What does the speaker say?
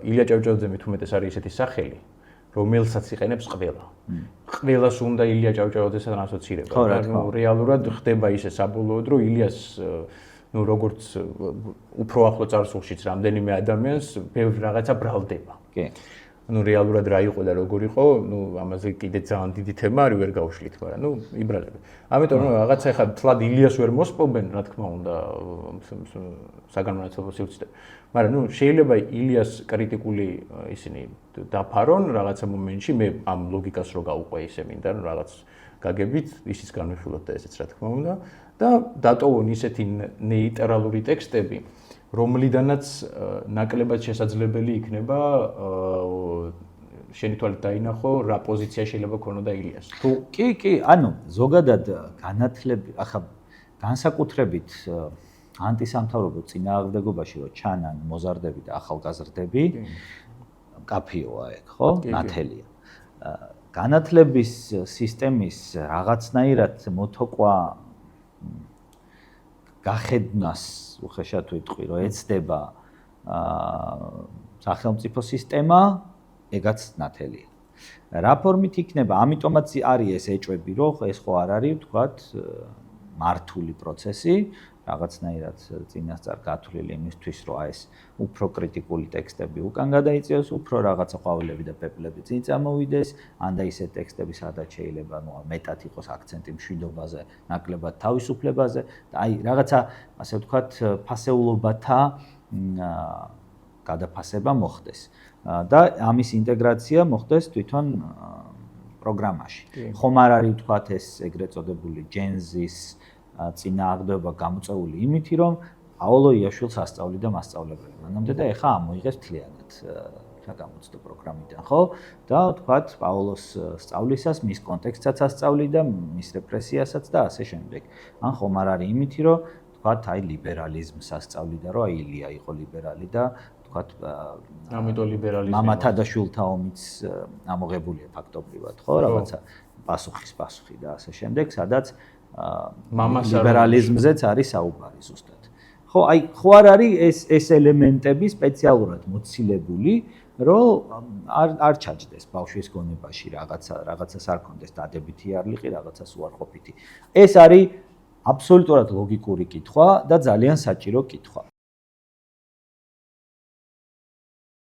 ილია ჭავჭავაძე მით უმეტეს არის ესეთი სახელი, რომელსაც იყენებს ყველა. ყველას უნდა ილია ჭავჭავაძესთან ასოცირება. რეალურად ხდება ისე საბოლოოდ, რომ ილიას როგორც უფრო ახლო წარსულშიც რამდენიმე ადამიანს ბევრი რაღაცა ბრალდება. კი. რეალურად რა იყო და როგორ იყო, ამაზე კიდე ძალიან დიდი თემა არის, ვერ გავშლით, მაგრამ იბრალები. ამიტომ რაღაცა ახლა თლად ილიას ვერ მოსპობენ, რა თქმა უნდა, საგანმანათლებლო სივრცეები. მაგრამ შეიძლება ილიას კრიტიკული ისინი დაფარონ რაღაცა მომენტში, მე ამ ლოგიკას რო გავუყვე ისე მინდა, რაღაც გაგებით ისიც განვიხილოთ და ესეც რა თქმა უნდა და დატოვონ ისეთი ნეიტრალური ტექსტები, რომლიდანაც ნაკლებად შესაძლებელი იქნება შენი თვალით დაინახო რა პოზიცია შეიძლება ქონოდა ილიას. კი, ანუ ზოგადად განათლები, ახლა განსაკუთრებით ანტისამთავრობო წინააღმდეგობაში რო ჩანან მოზარდები და ახალგაზრდები, კაფეოა ეგ, ხო? ნათელია. განათლების სისტემის რაღაცნაირად მოთოყვა გახედნას უხეშად ვიტყვი, რომ ეცდება სახელმწიფო სისტემა, ეგაც ნათელია. რა ფორმით იქნება? ამიტომაც არის ეს ეჭვები, რომ ეს ხო არ არის, ვთქვათ, მართული პროცესი, რაღაცნაირად წინასწარ გათვლილი იმისთვის, რომ ეს უფრო კრიტიკული ტექსტები უკან გადაიწიოს, უფრო რაღაცა ყვავილები და პეპლები წინ წამოვიდეს, ან და ისეთ ტექსტები, სადაც შეიძლება მეტად იყოს აქცენტი მშვიდობაზე, ნაკლებად თავისუფლებაზე და რაღაცა, ასე ვთქვათ, ფასეულობათა გადაფასება მოხდეს და ამის ინტეგრაცია მოხდეს თვითონ პროგრამაში. ხომ არ არის ვთქვათ ეს ეგრეთ წოდებული ჯენზის წინააღმდეგობა გამოწეული იმითი, რომ პაოლო იაშვილს ასწავლიდა მასწავლებელი. მანამდე და ეხა ამოიღეს მთლიანად გამოცდო პროგრამიდან, ხო? და ვთქვათ, პაოლოს სწავლისას მის კონტექსტსაც ასწავლიდა, მის რეპრესიასაც და ასე შემდეგ. ან ხომ არ არის იმითი, რომ ვთქვათ, ლიბერალიზმს ასწავლიდა, რომ ილია იყო ლიბერალი და ვთქვათ, ამიტომ ლიბერალიზმი მამათა და შვილთა ომიც ამოღებულია ფაქტობრივად, ხო? რაღაცა პასუხი და ასე შემდეგ, სადაც ლიბერალიზმზეც არის საუბარი ზუსტად. ხო, ხო არ არის ეს ელემენტები სპეციალურად მოცილებული, რომ არ ჩაჯდეს ბავშვის გონებაში რაღაცას არ კონდეს დადებითი არლიყი, რაღაცას უარყოფითი. ეს არის აბსოლუტურად ლოგიკური კითხვა და ძალიან საჭირო კითხვა.